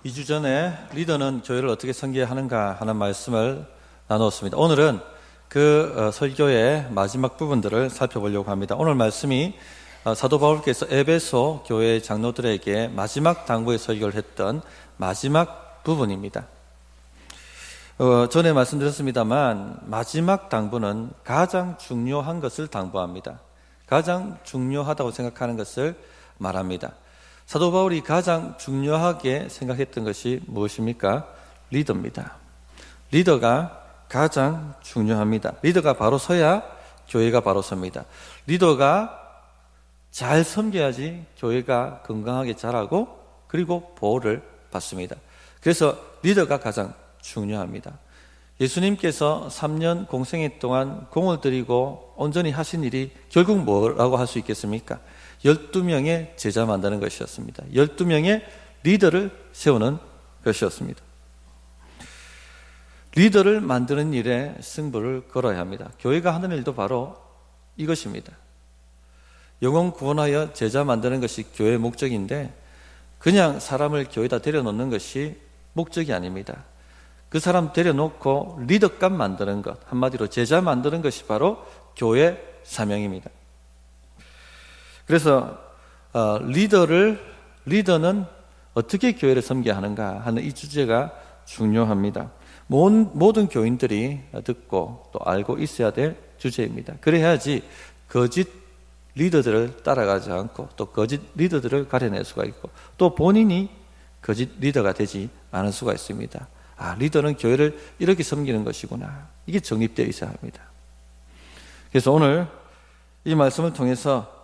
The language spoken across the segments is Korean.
2주 전에 리더는 교회를 어떻게 섬겨하는가 하는 말씀을 나누었습니다. 오늘은 그 설교의 마지막 부분들을 살펴보려고 합니다. 오늘 말씀이 사도 바울께서 에베소 교회 장로들에게 마지막 당부의 설교를 했던 마지막 부분입니다. 전에 말씀드렸습니다만 마지막 당부는 가장 중요한 것을 당부합니다. 가장 중요하다고 생각하는 것을 말합니다. 사도 바울이 가장 중요하게 생각했던 것이 무엇입니까? 리더입니다. 리더가 가장 중요합니다. 리더가 바로 서야 교회가 바로 섭니다. 리더가 잘 섬겨야지 교회가 건강하게 자라고 그리고 보호를 받습니다. 그래서 리더가 가장 중요합니다. 예수님께서 3년 공생애 동안 공을 들이고 온전히 하신 일이 결국 뭐라고 할 수 있겠습니까? 12명의 제자 만드는 것이었습니다. 12명의 리더를 세우는 것이었습니다. 리더를 만드는 일에 승부를 걸어야 합니다. 교회가 하는 일도 바로 이것입니다. 영혼 구원하여 제자 만드는 것이 교회의 목적인데 그냥 사람을 교회에다 데려놓는 것이 목적이 아닙니다. 그 사람 데려놓고 리더감 만드는 것, 한마디로 제자 만드는 것이 바로 교회 사명입니다. 그래서 리더는 어떻게 교회를 섬겨야 하는가 하는 이 주제가 중요합니다. 모든 교인들이 듣고 또 알고 있어야 될 주제입니다. 그래야지 거짓 리더들을 따라가지 않고 또 거짓 리더들을 가려낼 수가 있고 또 본인이 거짓 리더가 되지 않을 수가 있습니다. 리더는 교회를 이렇게 섬기는 것이구나. 이게 정립되어 있어야 합니다. 그래서 오늘 이 말씀을 통해서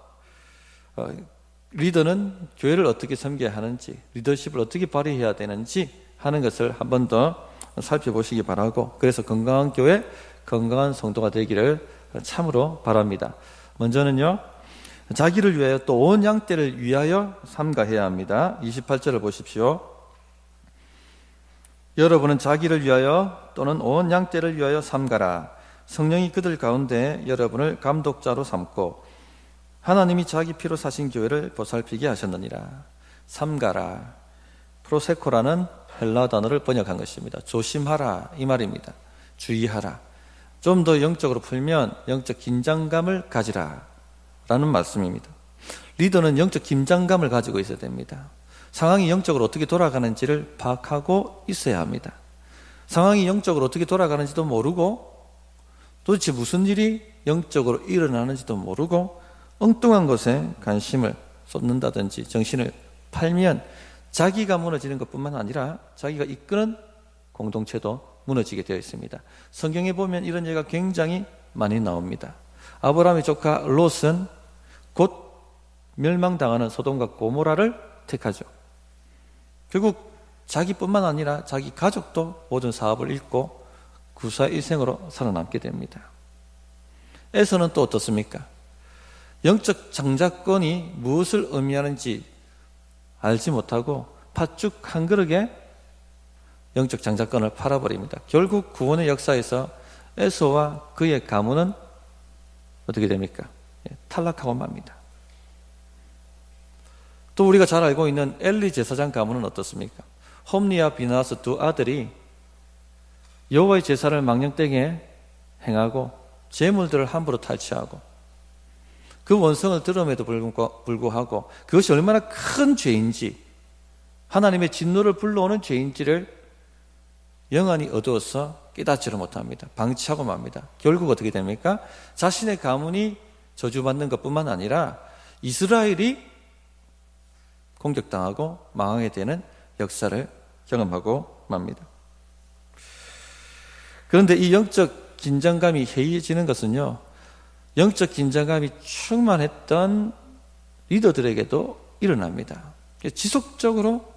리더는 교회를 어떻게 섬겨야 하는지, 리더십을 어떻게 발휘해야 되는지 하는 것을 한 번 더 살펴보시기 바라고, 그래서 건강한 교회, 건강한 성도가 되기를 참으로 바랍니다. 먼저는요, 자기를 위하여 또 온 양떼를 위하여 삼가해야 합니다. 28절을 보십시오. 여러분은 자기를 위하여 또는 온 양떼를 위하여 삼가라. 성령이 그들 가운데 여러분을 감독자로 삼고 하나님이 자기 피로 사신 교회를 보살피게 하셨느니라. 삼가라. 프로세코라는 헬라 단어를 번역한 것입니다. 조심하라 이 말입니다. 주의하라. 좀 더 영적으로 풀면 영적 긴장감을 가지라 라는 말씀입니다. 리더는 영적 긴장감을 가지고 있어야 됩니다. 상황이 영적으로 어떻게 돌아가는지를 파악하고 있어야 합니다. 상황이 영적으로 어떻게 돌아가는지도 모르고 도대체 무슨 일이 영적으로 일어나는지도 모르고 엉뚱한 것에 관심을 쏟는다든지 정신을 팔면 자기가 무너지는 것뿐만 아니라 자기가 이끄는 공동체도 무너지게 되어 있습니다. 성경에 보면 이런 예가 굉장히 많이 나옵니다. 아브라함의 조카 롯은 곧 멸망당하는 소돔과 고모라를 택하죠. 결국 자기뿐만 아니라 자기 가족도 모든 사업을 잃고 구사일생으로 살아남게 됩니다. 에서는 또 어떻습니까? 영적 장자권이 무엇을 의미하는지 알지 못하고 팥죽 한 그릇에 영적 장자권을 팔아버립니다. 결국 구원의 역사에서 에서와 그의 가문은 어떻게 됩니까? 탈락하고 맙니다. 또 우리가 잘 알고 있는 엘리 제사장 가문은 어떻습니까? 홈리와 비나스 두 아들이 여호와의 제사를 망령되게 행하고 재물들을 함부로 탈취하고 그 원성을 들음에도 불구하고 그것이 얼마나 큰 죄인지, 하나님의 진노를 불러오는 죄인지를 영안이 어두워서 깨닫지를 못합니다. 방치하고 맙니다. 결국 어떻게 됩니까? 자신의 가문이 저주받는 것뿐만 아니라 이스라엘이 공격당하고 망하게 되는 역사를 경험하고 맙니다. 그런데 이 영적 긴장감이 해이해지는 것은요, 영적 긴장감이 충만했던 리더들에게도 일어납니다. 지속적으로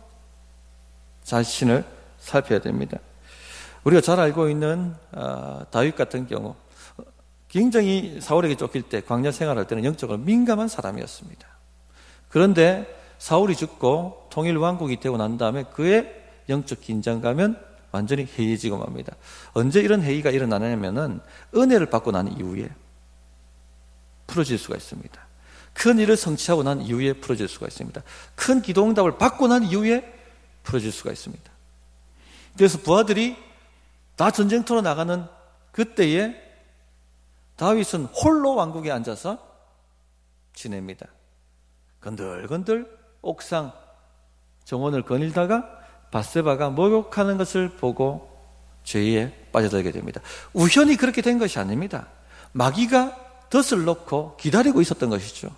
자신을 살펴야 됩니다. 우리가 잘 알고 있는 다윗 같은 경우 굉장히 사울에게 쫓길 때 광야 생활할 때는 영적으로 민감한 사람이었습니다. 그런데 사울이 죽고 통일왕국이 되고 난 다음에 그의 영적 긴장감은 완전히 해이해지고 맙니다. 언제 이런 해이가 일어나냐면은 은혜를 받고 난 이후에 풀어질 수가 있습니다. 큰 일을 성취하고 난 이후에 풀어질 수가 있습니다. 큰 기도응답을 받고 난 이후에 풀어질 수가 있습니다. 그래서 부하들이 다 전쟁터로 나가는 그때에 다윗은 홀로 왕궁에 앉아서 지냅니다. 건들건들 옥상 정원을 거닐다가 밧세바가 목욕하는 것을 보고 죄에 빠져들게 됩니다. 우연히 그렇게 된 것이 아닙니다. 마귀가 덫을 놓고 기다리고 있었던 것이죠.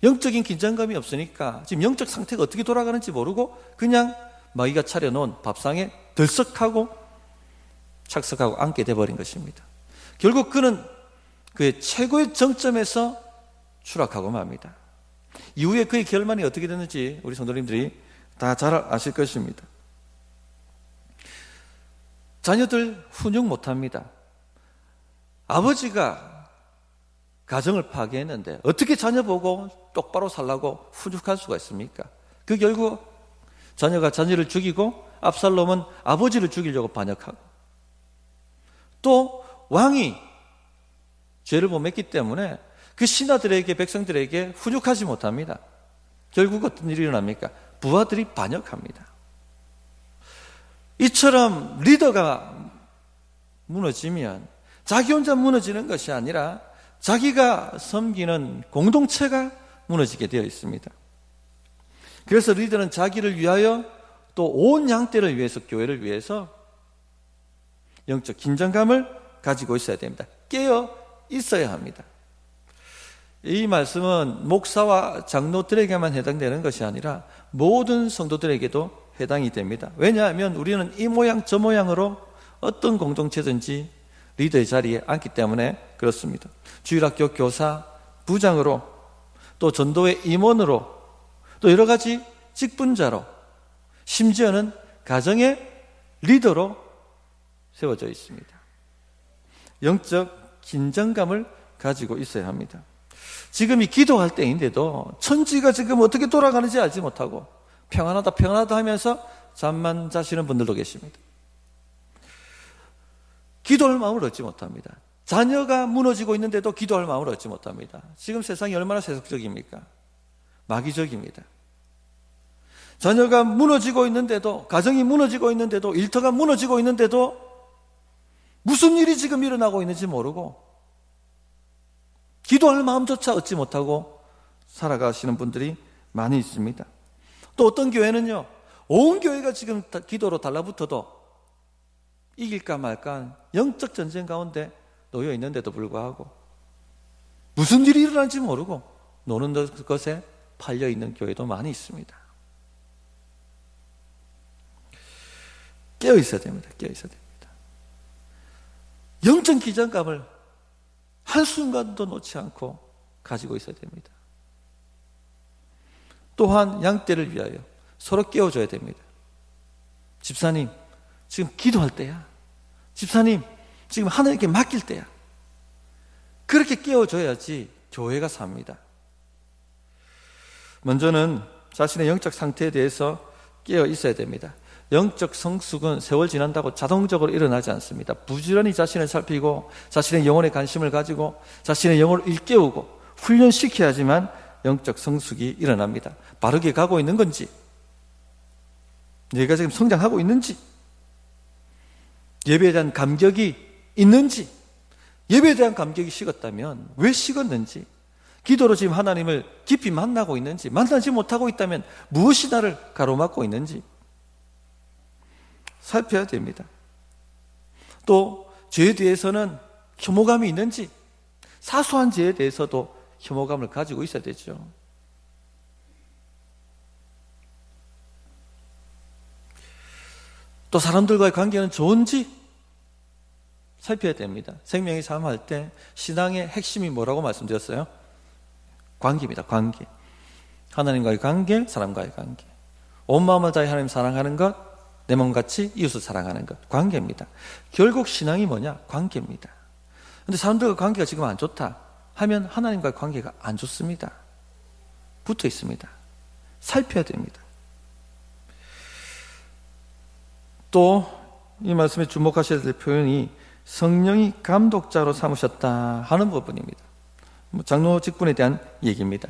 영적인 긴장감이 없으니까 지금 영적 상태가 어떻게 돌아가는지 모르고 그냥 마귀가 차려놓은 밥상에 들썩하고 착석하고 앉게 돼버린 것입니다. 결국 그는 그의 최고의 정점에서 추락하고 맙니다. 이후에 그의 결말이 어떻게 됐는지 우리 성도님들이 다 잘 아실 것입니다. 자녀들 훈육 못합니다. 아버지가 가정을 파괴했는데 어떻게 자녀 보고 똑바로 살라고 훈육할 수가 있습니까? 그 결국 자녀가 자녀를 죽이고 압살롬은 아버지를 죽이려고 반역하고, 또 왕이 죄를 범했기 때문에 그 신하들에게, 백성들에게 훈육하지 못합니다. 결국 어떤 일이 일어납니까? 부하들이 반역합니다. 이처럼 리더가 무너지면 자기 혼자 무너지는 것이 아니라 자기가 섬기는 공동체가 무너지게 되어 있습니다. 그래서 리더는 자기를 위하여 또 온 양떼를 위해서, 교회를 위해서 영적 긴장감을 가지고 있어야 됩니다. 깨어 있어야 합니다. 이 말씀은 목사와 장로들에게만 해당되는 것이 아니라 모든 성도들에게도 해당이 됩니다. 왜냐하면 우리는 이 모양 저 모양으로 어떤 공동체든지 리더의 자리에 앉기 때문에 그렇습니다. 주일학교 교사, 부장으로, 또 전도회 임원으로, 또 여러 가지 직분자로, 심지어는 가정의 리더로 세워져 있습니다. 영적 긴장감을 가지고 있어야 합니다. 지금 이 기도할 때인데도 천지가 지금 어떻게 돌아가는지 알지 못하고 평안하다 평안하다 하면서 잠만 자시는 분들도 계십니다. 기도할 마음을 얻지 못합니다. 자녀가 무너지고 있는데도 기도할 마음을 얻지 못합니다. 지금 세상이 얼마나 세속적입니까? 마귀적입니다. 자녀가 무너지고 있는데도, 가정이 무너지고 있는데도, 일터가 무너지고 있는데도 무슨 일이 지금 일어나고 있는지 모르고 기도할 마음조차 얻지 못하고 살아가시는 분들이 많이 있습니다. 또 어떤 교회는요, 온 교회가 지금 기도로 달라붙어도 이길까 말까 영적 전쟁 가운데 놓여 있는데도 불구하고 무슨 일이 일어날지 모르고 노는 것에 팔려 있는 교회도 많이 있습니다. 깨어 있어야 됩니다. 깨어 있어야 됩니다. 영적 긴장감을 한순간도 놓지 않고 가지고 있어야 됩니다. 또한 양떼를 위하여 서로 깨워줘야 됩니다. 집사님, 지금 기도할 때야. 집사님, 지금 하나님께 맡길 때야. 그렇게 깨워줘야지 교회가 삽니다. 먼저는 자신의 영적 상태에 대해서 깨어 있어야 됩니다. 영적 성숙은 세월 지난다고 자동적으로 일어나지 않습니다. 부지런히 자신을 살피고 자신의 영혼에 관심을 가지고 자신의 영혼을 일깨우고 훈련시켜야지만 영적 성숙이 일어납니다. 바르게 가고 있는 건지, 내가 지금 성장하고 있는지, 예배에 대한 감격이 있는지, 예배에 대한 감격이 식었다면 왜 식었는지, 기도로 지금 하나님을 깊이 만나고 있는지, 만나지 못하고 있다면 무엇이 나를 가로막고 있는지 살펴야 됩니다. 또 죄에 대해서는 혐오감이 있는지, 사소한 죄에 대해서도 혐오감을 가지고 있어야 되죠. 또 사람들과의 관계는 좋은지 살펴야 됩니다. 생명의 삶 할 때 신앙의 핵심이 뭐라고 말씀드렸어요? 관계입니다. 관계. 하나님과의 관계, 사람과의 관계. 온 마음을 다해 하나님 사랑하는 것, 내 몸같이 이웃을 사랑하는 것, 관계입니다. 결국 신앙이 뭐냐? 관계입니다. 그런데 사람들과 관계가 지금 안 좋다 하면 하나님과의 관계가 안 좋습니다. 붙어 있습니다. 살펴야 됩니다. 또 이 말씀에 주목하셔야 될 표현이 성령이 감독자로 삼으셨다 하는 부분입니다. 장로 직분에 대한 얘기입니다.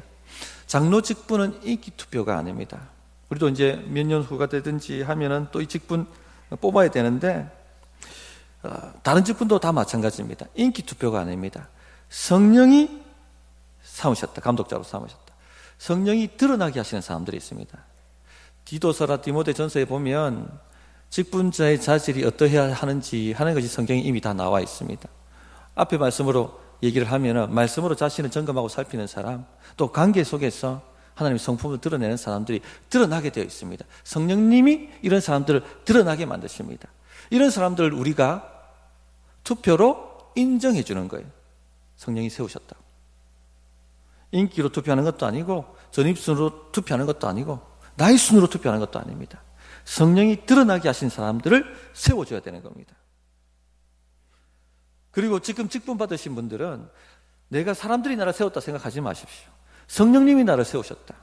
장로 직분은 인기 투표가 아닙니다. 그래도 이제 몇 년 후가 되든지 하면은 또 이 직분 뽑아야 되는데, 다른 직분도 다 마찬가지입니다. 인기 투표가 아닙니다. 성령이 삼으셨다. 감독자로 삼으셨다. 성령이 드러나게 하시는 사람들이 있습니다. 디도서나 디모데전서에 보면 직분자의 자질이 어떠해야 하는지 하는 것이 성경에 이미 다 나와 있습니다. 앞에 말씀으로 얘기를 하면은 말씀으로 자신을 점검하고 살피는 사람, 또 관계 속에서 하나님의 성품을 드러내는 사람들이 드러나게 되어 있습니다. 성령님이 이런 사람들을 드러나게 만드십니다. 이런 사람들을 우리가 투표로 인정해 주는 거예요. 성령이 세우셨다. 인기로 투표하는 것도 아니고 전입순으로 투표하는 것도 아니고 나이 순으로 투표하는 것도 아닙니다. 성령이 드러나게 하신 사람들을 세워줘야 되는 겁니다. 그리고 지금 직분 받으신 분들은 내가 사람들이 나를 세웠다 생각하지 마십시오. 성령님이 나를 세우셨다.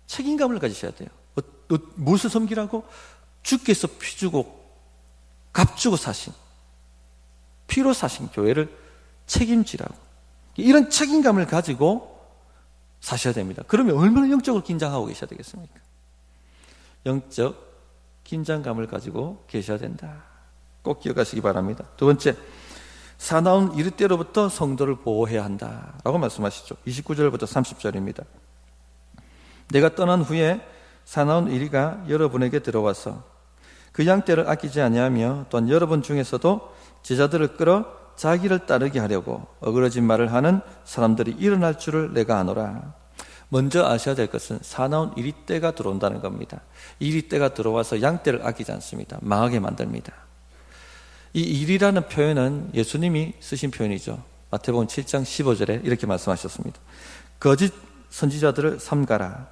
책임감을 가지셔야 돼요. 무엇을 섬기라고? 주께서 피 주고 값 주고 사신, 피로 사신 교회를 책임지라고. 이런 책임감을 가지고 사셔야 됩니다. 그러면 얼마나 영적으로 긴장하고 계셔야 되겠습니까? 영적 긴장감을 가지고 계셔야 된다. 꼭 기억하시기 바랍니다. 두 번째, 사나운 이르때로부터 성도를 보호해야 한다라고 말씀하시죠. 29절부터 30절입니다. 내가 떠난 후에 사나운 이리가 여러분에게 들어와서 그 양떼를 아끼지 아니하며 또한 여러분 중에서도 제자들을 끌어 자기를 따르게 하려고 어그러진 말을 하는 사람들이 일어날 줄을 내가 아노라. 먼저 아셔야 될 것은 사나운 이리떼가 들어온다는 겁니다. 이리떼가 들어와서 양떼를 아끼지 않습니다. 망하게 만듭니다. 이 일이라는 표현은 예수님이 쓰신 표현이죠. 마태복음 7장 15절에 이렇게 말씀하셨습니다. 거짓 선지자들을 삼가라.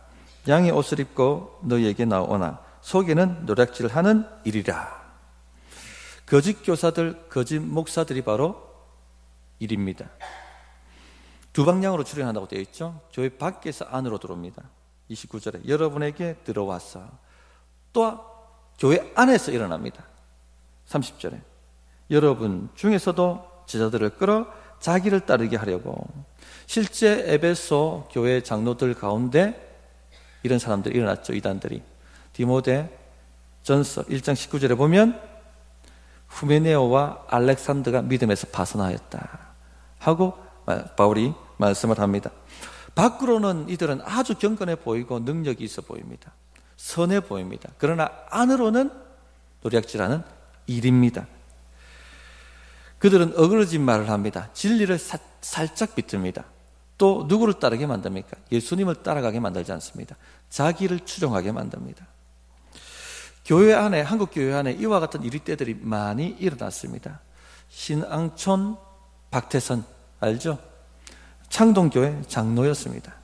양의 옷을 입고 너희에게 나오나 속에는 노략질을 하는 일이라. 거짓 교사들, 거짓 목사들이 바로 일입니다. 두 방향으로 출현한다고 되어 있죠. 교회 밖에서 안으로 들어옵니다. 29절에 여러분에게 들어와서, 또 교회 안에서 일어납니다. 30절에 여러분 중에서도 제자들을 끌어 자기를 따르게 하려고. 실제 에베소 교회 장로들 가운데 이런 사람들이 일어났죠. 이단들이. 디모데 전서 1장 19절에 보면 후메네오와 알렉산더가 믿음에서 파선하였다 하고 바울이 말씀을 합니다. 밖으로는 이들은 아주 경건해 보이고 능력이 있어 보입니다. 선해 보입니다. 그러나 안으로는 노략질하는 일입니다. 그들은 어그러진 말을 합니다. 진리를 살짝 비틀입니다. 또 누구를 따르게 만듭니까? 예수님을 따라가게 만들지 않습니다. 자기를 추종하게 만듭니다. 교회 안에, 한국 교회 안에 이와 같은 이리떼들이 많이 일어났습니다. 신앙촌 박태선 알죠? 창동교회 장로였습니다.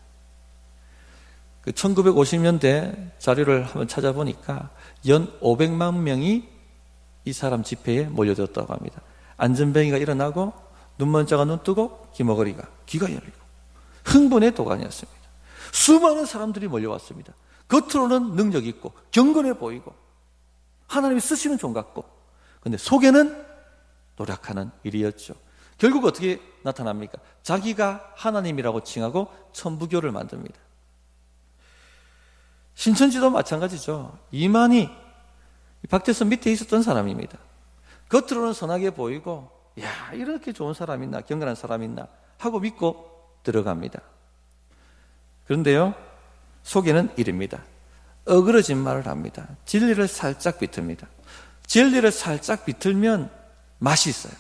그 1950년대 자료를 한번 찾아보니까 연 500만 명이 이 사람 집회에 몰려들었다고 합니다. 안전뱅이가 일어나고 눈먼 자가 눈 뜨고 귀머거리가 귀가 열리고 흥분의 도가니였습니다. 수많은 사람들이 몰려왔습니다. 겉으로는 능력 있고 경건해 보이고 하나님이 쓰시는 종 같고, 근데 속에는 노력하는 일이었죠. 결국 어떻게 나타납니까? 자기가 하나님이라고 칭하고 천부교를 만듭니다. 신천지도 마찬가지죠. 이만희 박태선 밑에 있었던 사람입니다. 겉으로는 선하게 보이고, 야, 이렇게 좋은 사람 있나, 경건한 사람 있나 하고 믿고 들어갑니다. 그런데요, 속에는 이릅니다. 어그러진 말을 합니다. 진리를 살짝 비틀입니다. 진리를 살짝 비틀면 맛이 있어요.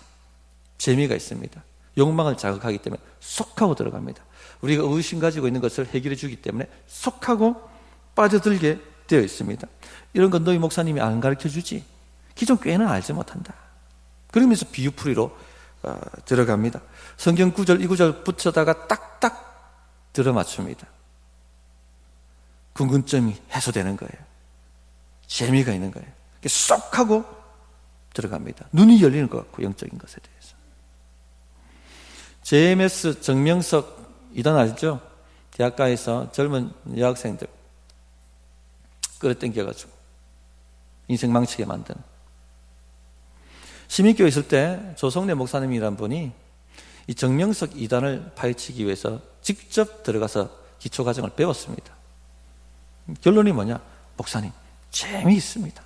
재미가 있습니다. 욕망을 자극하기 때문에 쏙 하고 들어갑니다. 우리가 의심 가지고 있는 것을 해결해 주기 때문에 쏙 하고 빠져들게 되어 있습니다. 이런 건 너희 목사님이 안 가르쳐 주지, 기존 교회는 알지 못한다. 그러면서 비유풀이로 들어갑니다. 성경 구절 이 구절 붙여다가 딱딱 들어맞춥니다. 궁금증이 해소되는 거예요. 재미가 있는 거예요. 쏙 하고 들어갑니다. 눈이 열리는 것 같고, 영적인 것에 대해서. JMS 정명석 이단 알죠? 대학가에서 젊은 여학생들 끌어당겨가지고 인생 망치게 만든. 시민교회 있을 때 조성래 목사님이란 분이 이 정명석 이단을 파헤치기 위해서 직접 들어가서 기초과정을 배웠습니다. 결론이 뭐냐? 목사님, 재미있습니다.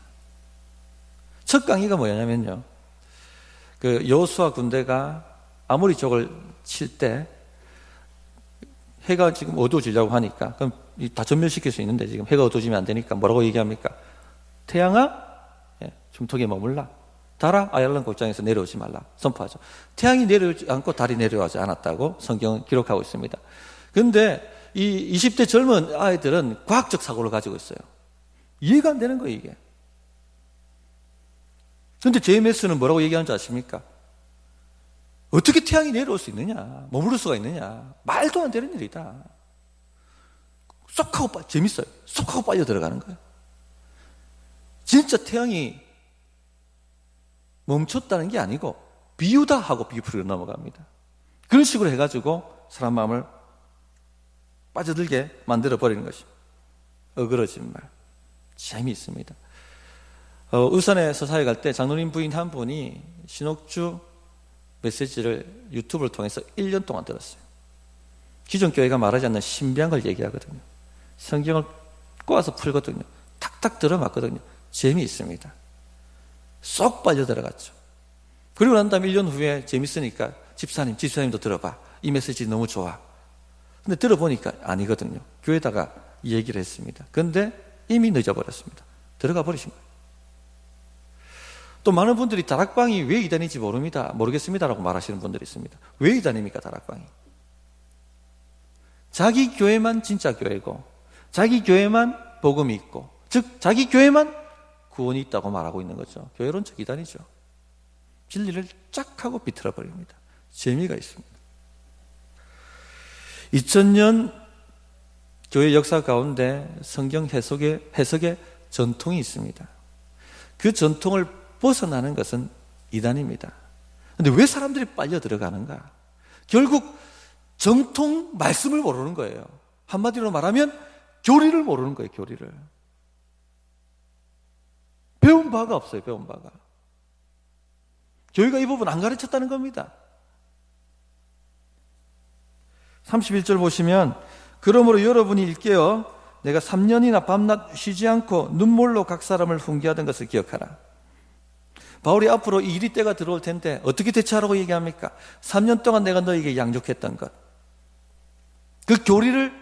첫 강의가 뭐냐면요, 그 여호수아 군대가 아모리 쪽을 칠 때 해가 지금 어두워지려고 하니까, 그럼 다 전멸시킬 수 있는데 지금 해가 어두워지면 안 되니까 뭐라고 얘기합니까? 태양아, 중턱에 머물라. 달아, 아얄란 골장에서 내려오지 말라. 선포하죠. 태양이 내려오지 않고 달이 내려오지 않았다고 성경은 기록하고 있습니다. 그런데 이 20대 젊은 아이들은 과학적 사고를 가지고 있어요. 이해가 안 되는 거예요, 이게. 그런데 JMS는 뭐라고 얘기하는 줄 아십니까? 어떻게 태양이 내려올 수 있느냐, 머무를 수가 있느냐, 말도 안 되는 일이다. 쏙 하고 재밌어요. 쏙 하고 빨려 들어가는 거예요. 진짜 태양이 멈췄다는 게 아니고 비유다 하고 비유풀이로 넘어갑니다. 그런 식으로 해가지고 사람 마음을 빠져들게 만들어버리는 것입니다. 어그러진 말. 재미있습니다. 울산에 서사에 갈 때 장로님 부인 한 분이 신옥주 메시지를 유튜브를 통해서 1년 동안 들었어요. 기존 교회가 말하지 않는 신비한 걸 얘기하거든요. 성경을 꼬아서 풀거든요. 탁탁 들어맞거든요. 재미있습니다. 쏙 빠져 들어갔죠. 그리고 난 다음에 1년 후에 재밌으니까 집사님도 들어봐. 이 메시지 너무 좋아. 근데 들어보니까 아니거든요. 교회에다가 이 얘기를 했습니다. 그런데 이미 늦어버렸습니다. 들어가 버리신 거예요. 또 많은 분들이 다락방이 왜 이단인지 모르겠습니다라고 말하시는 분들이 있습니다. 왜 이단입니까, 다락방이? 자기 교회만 진짜 교회고, 자기 교회만 복음이 있고, 즉 자기 교회만 구원이 있다고 말하고 있는 거죠. 교회론적 이단이죠. 진리를 쫙 하고 비틀어 버립니다. 재미가 있습니다. 2000년 교회 역사 가운데 성경 해석의 전통이 있습니다. 그 전통을 벗어나는 것은 이단입니다. 그런데 왜 사람들이 빨려 들어가는가? 결국 정통 말씀을 모르는 거예요. 한마디로 말하면 교리를 모르는 거예요. 교리를. 배운 바가 없어요. 배운 바가. 교회가 이 부분 안 가르쳤다는 겁니다. 31절 보시면, 그러므로 여러분이 일깨어 내가 3년이나 밤낮 쉬지 않고 눈물로 각 사람을 훈계하던 것을 기억하라. 바울이 앞으로 이 일이 때가 들어올 텐데 어떻게 대처하라고 얘기합니까? 3년 동안 내가 너에게 양육했던 것, 그 교리를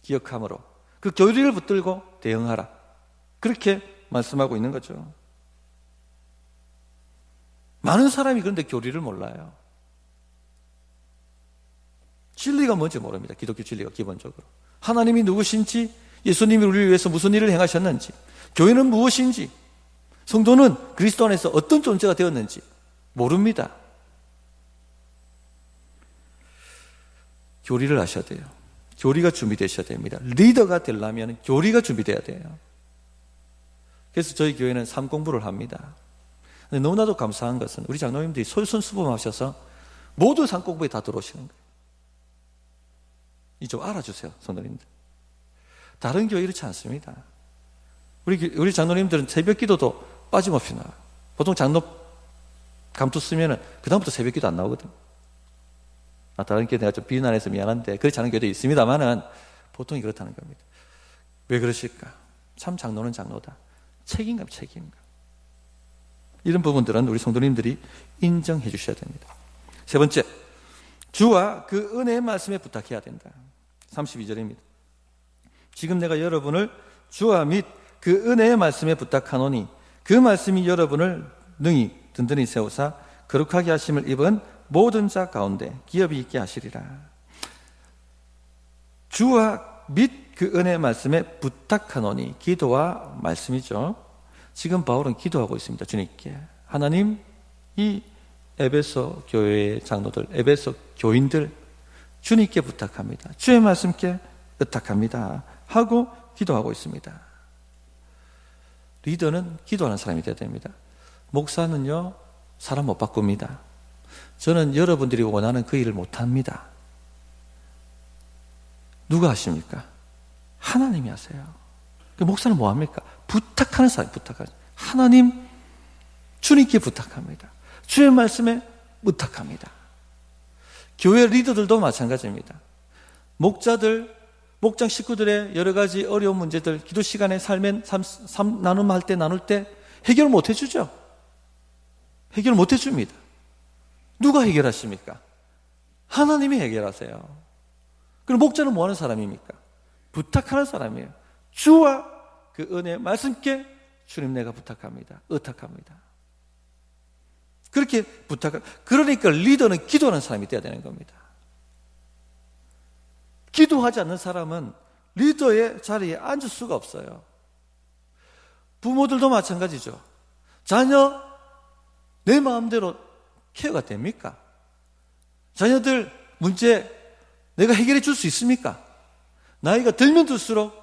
기억함으로 그 교리를 붙들고 대응하라. 그렇게 말씀하고 있는 거죠. 많은 사람이 그런데 교리를 몰라요. 진리가 뭔지 모릅니다. 기독교 진리가 기본적으로. 하나님이 누구신지, 예수님이 우리를 위해서 무슨 일을 행하셨는지, 교회는 무엇인지, 성도는 그리스도 안에서 어떤 존재가 되었는지 모릅니다. 교리를 아셔야 돼요. 교리가 준비되셔야 됩니다. 리더가 되려면 교리가 준비돼야 돼요. 그래서 저희 교회는 삶 공부를 합니다. 근데 너무나도 감사한 것은 우리 장로님들이 솔선수범하셔서 모든 삶 공부에 다 들어오시는 거예요. 이 좀 알아주세요, 성도님들. 다른 교회 이렇지 않습니다. 우리 장로님들은 새벽 기도도 빠짐없이 나와요. 보통 장로 감투 쓰면은 그다음부터 새벽 기도 안 나오거든요. 다른 교회 내가 좀 비난해서 미안한데 그렇지 않은 교회도 있습니다만은 보통이 그렇다는 겁니다. 왜 그러실까? 참 장로는 장로다. 책임감. 이런 부분들은 우리 성도님들이 인정해 주셔야 됩니다. 세 번째, 주와 그 은혜의 말씀에 부탁해야 된다. 32절입니다. 지금 내가 여러분을 주와 및 그 은혜의 말씀에 부탁하노니 그 말씀이 여러분을 능히 든든히 세우사 거룩하게 하심을 입은 모든 자 가운데 기업이 있게 하시리라. 주와 및 그 은혜의 말씀에 부탁하노니, 기도와 말씀이죠. 지금 바울은 기도하고 있습니다. 주님께. 하나님, 이 에베소 교회의 장로들, 에베소 교인들 주님께 부탁합니다. 주의 말씀께 의탁합니다 하고 기도하고 있습니다. 리더는 기도하는 사람이 되어야 됩니다. 목사는요, 사람 못 바꿉니다. 저는 여러분들이 원하는 그 일을 못합니다. 누가 하십니까? 하나님이 하세요. 목사는 뭐합니까? 부탁하는 사람이 부탁하죠. 하나님, 주님께 부탁합니다. 주의 말씀에 부탁합니다. 교회 리더들도 마찬가지입니다. 목자들, 목장 식구들의 여러 가지 어려운 문제들, 기도 시간에 삶 나눔할 때 나눌 때 해결 못 해주죠. 해결 못 해줍니다. 누가 해결하십니까? 하나님이 해결하세요. 그럼 목자는 뭐 하는 사람입니까? 부탁하는 사람이에요. 주와 그 은혜 말씀께 주님 내가 부탁합니다. 의탁합니다. 그렇게 그러니까 리더는 기도하는 사람이 돼야 되는 겁니다. 기도하지 않는 사람은 리더의 자리에 앉을 수가 없어요. 부모들도 마찬가지죠. 자녀 내 마음대로 케어가 됩니까? 자녀들 문제 내가 해결해 줄 수 있습니까? 나이가 들면 들수록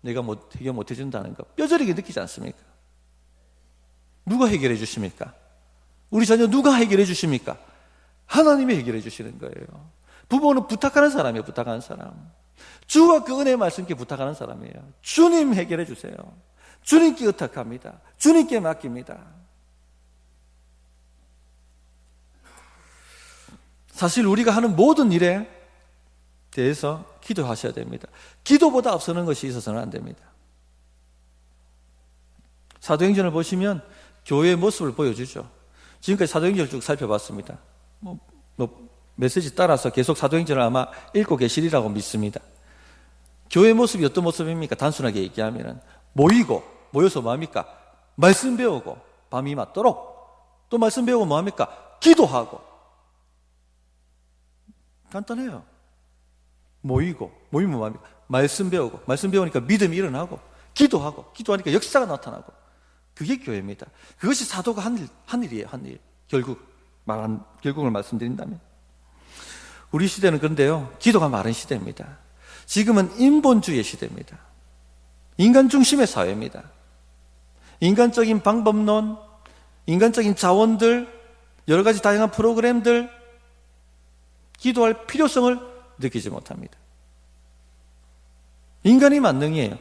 내가 해결 못 해준다는 거 뼈저리게 느끼지 않습니까? 누가 해결해 주십니까? 우리 자녀 누가 해결해 주십니까? 하나님이 해결해 주시는 거예요. 부모는 부탁하는 사람이에요. 부탁하는 사람. 주와 그 은혜의 말씀께 부탁하는 사람이에요. 주님 해결해 주세요. 주님께 의탁합니다. 주님께 맡깁니다. 사실 우리가 하는 모든 일에 대해서 기도하셔야 됩니다. 기도보다 앞서는 것이 있어서는 안 됩니다. 사도행전을 보시면 교회의 모습을 보여주죠. 지금까지 사도행전을 쭉 살펴봤습니다. 메시지 따라서 계속 사도행전을 아마 읽고 계시리라고 믿습니다. 교회의 모습이 어떤 모습입니까? 단순하게 얘기하면 모여서 뭐합니까? 말씀 배우고 밤이 맞도록 또 말씀 배우고 뭐합니까? 기도하고. 간단해요. 모이면 뭐합니까? 말씀 배우고 말씀 배우니까 믿음이 일어나고 기도하니까 역사가 나타나고 그게 교회입니다. 그것이 사도가 한 일이에요. 한 일. 결국을 말씀드린다면 우리 시대는 그런데요, 기도가 마른 시대입니다. 지금은 인본주의 시대입니다. 인간 중심의 사회입니다. 인간적인 방법론, 인간적인 자원들, 여러 가지 다양한 프로그램들, 기도할 필요성을 느끼지 못합니다. 인간이 만능이에요.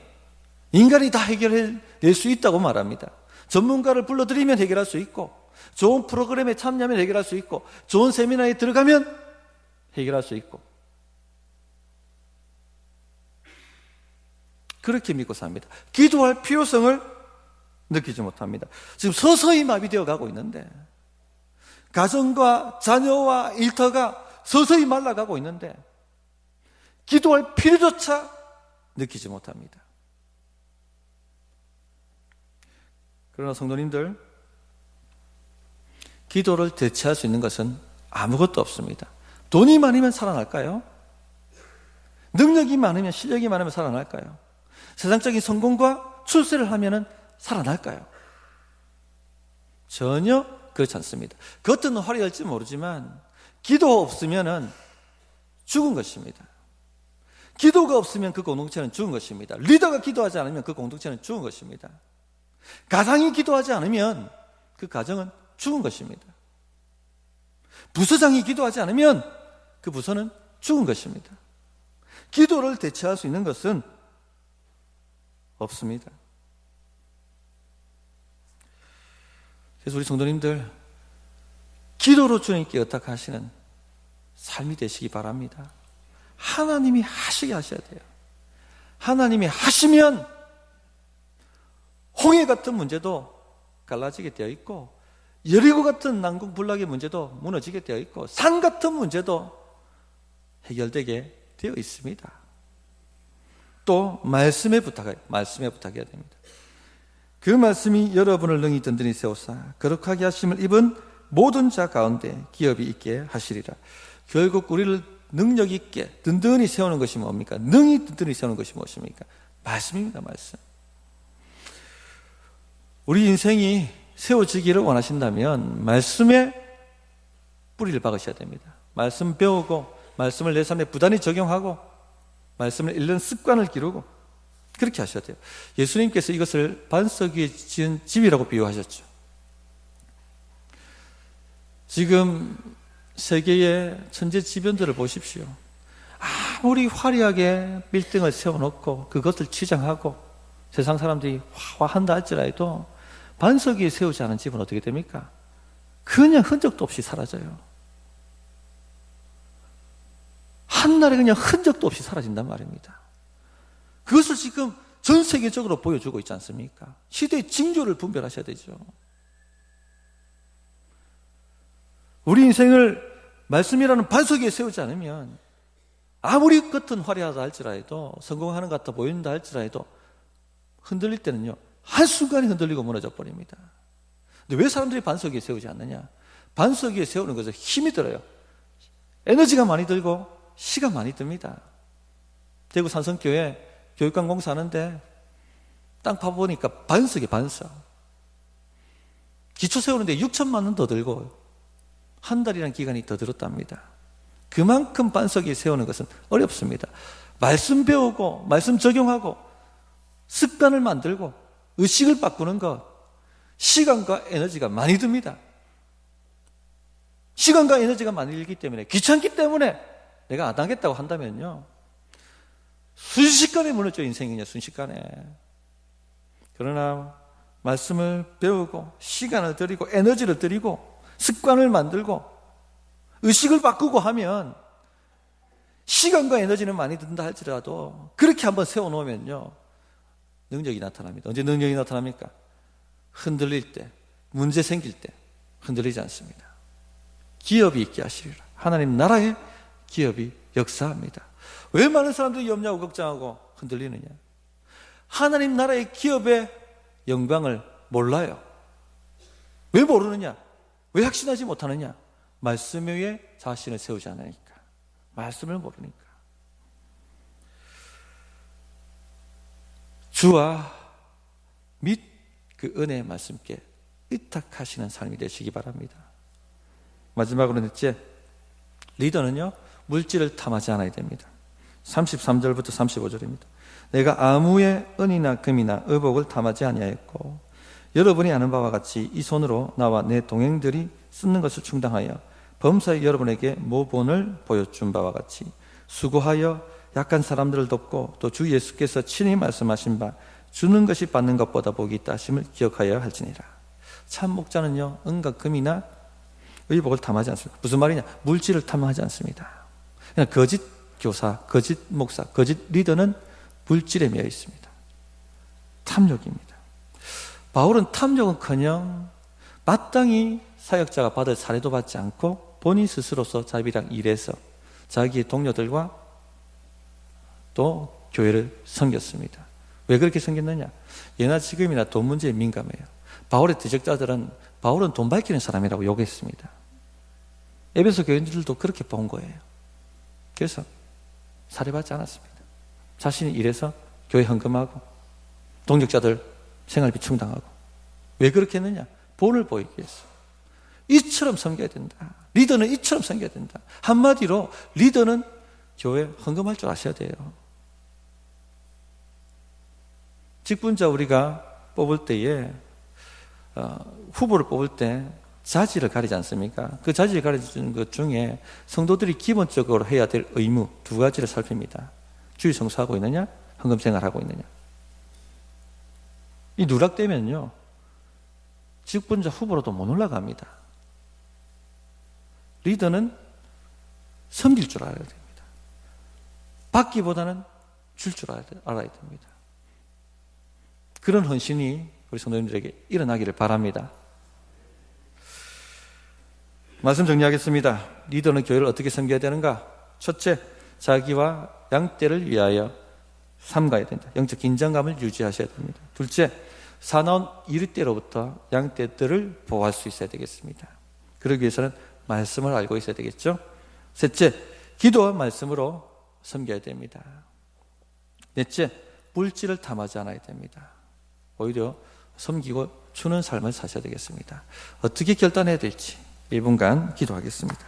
인간이 다 해결해낼 수 있다고 말합니다. 전문가를 불러들이면 해결할 수 있고, 좋은 프로그램에 참여하면 해결할 수 있고, 좋은 세미나에 들어가면 해결할 수 있고, 그렇게 믿고 삽니다. 기도할 필요성을 느끼지 못합니다. 지금 서서히 마비되어 가고 있는데, 가정과 자녀와 일터가 서서히 말라가고 있는데 기도할 필요조차 느끼지 못합니다. 그러나 성도님들, 기도를 대체할 수 있는 것은 아무것도 없습니다. 돈이 많으면 살아날까요? 능력이 많으면, 실력이 많으면 살아날까요? 세상적인 성공과 출세를 하면 살아날까요? 전혀 그렇지 않습니다. 겉은 화려할지 모르지만 기도 없으면 죽은 것입니다. 기도가 없으면 그 공동체는 죽은 것입니다. 리더가 기도하지 않으면 그 공동체는 죽은 것입니다. 가장이 기도하지 않으면 그 가정은 죽은 것입니다. 부서장이 기도하지 않으면 그 부서는 죽은 것입니다. 기도를 대체할 수 있는 것은 없습니다. 그래서 우리 성도님들, 기도로 주님께 의탁하시는 삶이 되시기 바랍니다. 하나님이 하시게 하셔야 돼요. 하나님이 하시면 홍해 같은 문제도 갈라지게 되어 있고, 여리고 같은 난공불락의 문제도 무너지게 되어 있고, 산 같은 문제도 해결되게 되어 있습니다. 또 말씀에 부탁해야 됩니다. 그 말씀이 여러분을 능히 든든히 세우사 거룩하게 하심을 입은 모든 자 가운데 기업이 있게 하시리라. 결국 우리를 능력 있게 든든히 세우는 것이 뭡니까? 능히 든든히 세우는 것이 무엇입니까? 말씀입니다. 말씀. 우리 인생이 세워지기를 원하신다면 말씀에 뿌리를 박으셔야 됩니다. 말씀 배우고 말씀을 내 삶에 부단히 적용하고 말씀을 읽는 습관을 기르고 그렇게 하셔야 돼요. 예수님께서 이것을 반석 위에 지은 집이라고 비유하셨죠. 지금 세계의 천재지변들을 보십시오. 아무리 화려하게 빌딩을 세워놓고 그것을 치장하고 세상 사람들이 화한다 할지라도 반석 위에 세우지 않은 집은 어떻게 됩니까? 그냥 흔적도 없이 사라져요. 한날에 그냥 흔적도 없이 사라진단 말입니다. 그것을 지금 전 세계적으로 보여주고 있지 않습니까? 시대의 징조를 분별하셔야 되죠. 우리 인생을 말씀이라는 반석 위에 세우지 않으면 아무리 겉은 화려하다 할지라도, 성공하는 것 같아 보인다 할지라도 흔들릴 때는요, 한순간에 흔들리고 무너져 버립니다. 근데 왜 사람들이 반석 위에 세우지 않느냐? 반석 위에 세우는 것은 힘이 들어요. 에너지가 많이 들고 시간 많이 듭니다. 대구 산성교회 교육관 공사하는데 땅 파보니까 반석이 반석. 기초 세우는데 6천만 원 더 들고 한 달이라는 기간이 더 들었답니다. 그만큼 반석이 세우는 것은 어렵습니다. 말씀 배우고 말씀 적용하고 습관을 만들고 의식을 바꾸는 것, 시간과 에너지가 많이 듭니다. 시간과 에너지가 많이 들기 때문에, 귀찮기 때문에 내가 안 하겠다고 한다면요, 순식간에 무너져. 인생이냐, 순식간에. 그러나 말씀을 배우고 시간을 들이고 에너지를 들이고 습관을 만들고 의식을 바꾸고 하면 시간과 에너지는 많이 든다 할지라도 그렇게 한번 세워놓으면요, 능력이 나타납니다. 언제 능력이 나타납니까? 흔들릴 때, 문제 생길 때 흔들리지 않습니다. 기업이 있게 하시리라. 하나님 나라의 기업이 역사합니다. 왜 많은 사람들이 염려하고 걱정하고 흔들리느냐? 하나님 나라의 기업의 영광을 몰라요. 왜 모르느냐? 왜 확신하지 못하느냐? 말씀 위에 자신을 세우지 않으니까. 말씀을 모르니까. 주와 및 그 은혜의 말씀께 의탁하시는 삶이 되시기 바랍니다. 마지막으로 넷째, 리더는요, 물질을 탐하지 않아야 됩니다. 33절부터 35절입니다. 내가 아무의 은이나 금이나 의복을 탐하지 아니하였고 여러분이 아는 바와 같이 이 손으로 나와 내 동행들이 쓰는 것을 충당하여 범사에 여러분에게 모본을 보여준 바와 같이 수고하여 약한 사람들을 돕고 또 주 예수께서 친히 말씀하신 바 주는 것이 받는 것보다 복이 있다 하심을 기억하여야 할지니라. 참 목자는요, 은과 금이나 의복을 탐하지 않습니다. 무슨 말이냐? 물질을 탐하지 않습니다. 그냥 거짓 교사, 거짓 목사, 거짓 리더는 물질에 매여 있습니다. 탐욕입니다. 바울은 탐욕은커녕 마땅히 사역자가 받을 사례도 받지 않고 본인 스스로서 자비랑 일해서 자기의 동료들과 또 교회를 섬겼습니다. 왜 그렇게 섬겼느냐? 예나 지금이나 돈 문제에 민감해요. 바울의 대적자들은 바울은 돈 밝히는 사람이라고 욕했습니다. 에베소 교인들도 그렇게 본 거예요. 그래서 살해받지 않았습니다. 자신이 일해서 교회 헌금하고 동역자들 생활비 충당하고. 왜 그렇게 했느냐? 본을 보이기 위해서. 이처럼 섬겨야 된다. 리더는 이처럼 섬겨야 된다. 한마디로 리더는 교회 헌금할 줄 아셔야 돼요. 직분자 우리가 뽑을 때에 후보를 뽑을 때 자질을 가리지 않습니까? 그 자질을 가리는 것 중에 성도들이 기본적으로 해야 될 의무 두 가지를 살핍니다. 주일 성수하고 있느냐, 헌금 생활하고 있느냐. 이 누락되면요, 직분자 후보로도 못 올라갑니다. 리더는 섬길 줄 알아야 됩니다. 받기보다는 줄 줄 알아야 됩니다. 그런 헌신이 우리 성도님들에게 일어나기를 바랍니다. 말씀 정리하겠습니다. 리더는 교회를 어떻게 섬겨야 되는가? 첫째, 자기와 양떼를 위하여 삼가야 된다. 영적 긴장감을 유지하셔야 됩니다. 둘째, 사나운 이르떼로부터 양떼들을 보호할 수 있어야 되겠습니다. 그러기 위해서는 말씀을 알고 있어야 되겠죠. 셋째, 기도와 말씀으로 섬겨야 됩니다. 넷째, 물질을 탐하지 않아야 됩니다. 오히려 섬기고 주는 삶을 사셔야 되겠습니다. 어떻게 결단해야 될지 1분간 기도하겠습니다.